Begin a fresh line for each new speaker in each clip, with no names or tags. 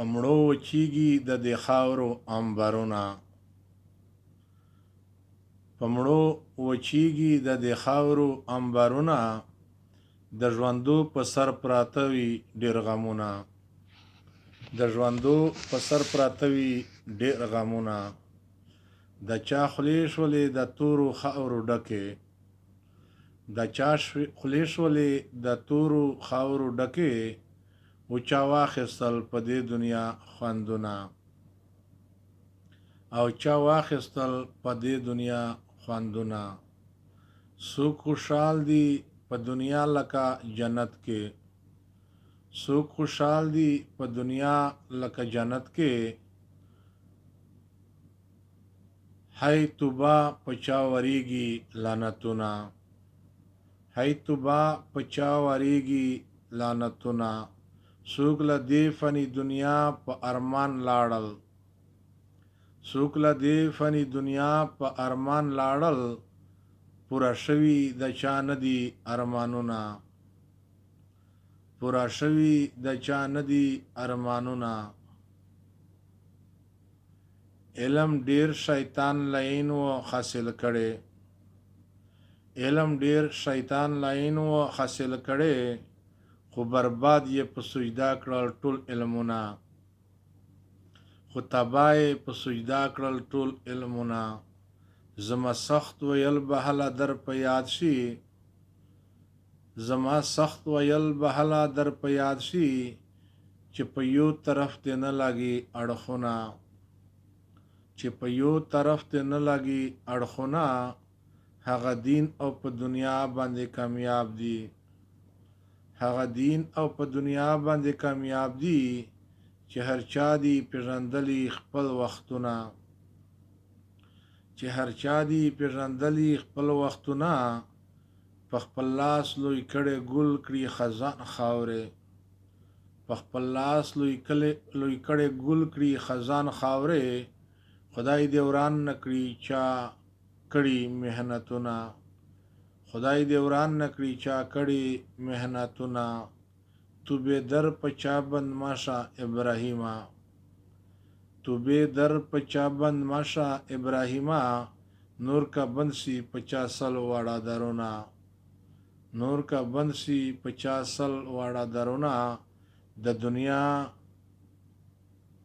په مړو وچیږي د دې خاورو عنبرونه، په مړو وچیږي د دې خاورو عنبرونه، د ژوندو په سر پراته وي ډېر غمونه، د ژوندو په سر پراته وي ډېر غمونه. د چا خولې شولې د تورو خاورو ډکې، د چا خولې شولې د تورو خاورو ډکې، و چا واخیستل په دې دنیا خوندونه، او چا واخیستل په دې دنیا خوندونه. څوک خوشحال دي په دنیا لکه جنت کې، څوک خوشحال دي په دنیا لکه جنت کې، هی توبه په چا وریږي لعنتونه، هی توبه په چا وریږي لعنتونه. څوک له دې فني دنیا په ارمان لاړل، څوک له دې فني دنیا په ارمان لاړل، پوره شوي د چا نه دي ارمانونه، پوره شوي د چا نه دي ارمانونه. علم ډیر شیطان لعین و حاصل کړي، علم ډیر شیطان لعین و حاصل کړي، خو برباد یې په سجده کړل ټول علمونه، خو تباه یې په سجده کړل ټول علمونه. زما سخت ویل به هله در په یاد شي، زما سخت ویل به هله در په یاد شي، چې په یو طرف دې نه لګي اړخونه، چې په یو طرف دې نه لګي اړخونه، هغه دین او په دنیا باندې کامیاب دي، هغه دین او په دنیا باندې کامیاب دي، چې هر چا دی پیژندلی خپل وختونه، چې هر چا دی پیژندلی خپل وختونه، په خپل لاس لوی کړي ګل کړي خزان خاورې، په خپل لاس لوی کړي ګل کړي خزان خاورې، خدای دې وران نه کړي چا کړي محنتونه، خدای دې وران نه کړي چا کړي محنتونه. تو به در په چا بند ماشه ابراهیمه، تو به در په چا بند ماشه ابراهیمه، نور کا بند سی 50 واړه درونه، نور کا بند سی 50 واړه درونه. د دنیا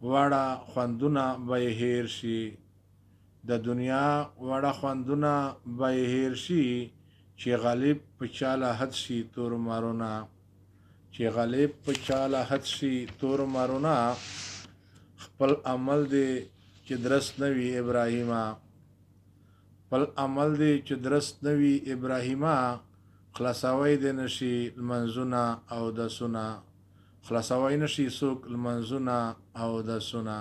واړه خوندونه به یې هیر شي، د دنیا واړه خوندونه به یې هیر شي، چې غالب په چا له حد شي تور مارونه، چې غالب په چا له حد شي تور مارونه. خپل عمل دی چې درست نه وي ابراهیمه، خپل عمل دی چې درست نه وي ابراهیمه، خلاصوی دې نشي لمنځونه او دسونه، خلاصوی نشي څوک لمنځونه او دسونه،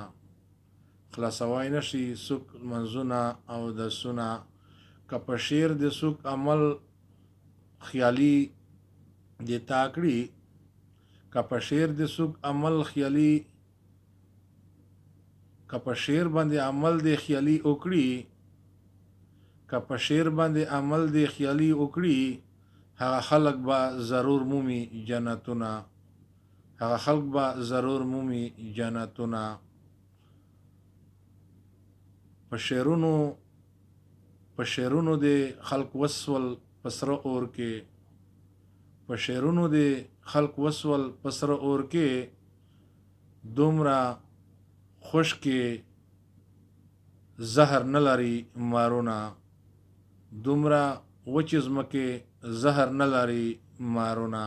خلاصوی نشي څوک لمنځونه او دسونه. که په شعر د څوک عمل خیالي دې تا کړي، که په شعر د څوک عمل خیالي، که په شعر باندې عمل دې خیالي وکړي، که په شعر باندې عمل دې خیالي وکړي، هغه خلق به ضرور مومي جنتونه، هغه خلق به ضرور مومي جنتونه. په شعرونو دې خلق وسول په سره اور کې، په شعرونو دې خلق وسول په سره اور کې، دومره خشکې زهر نه لري مارونه، دومره وچې ځمکې زهر نه لري مارونه.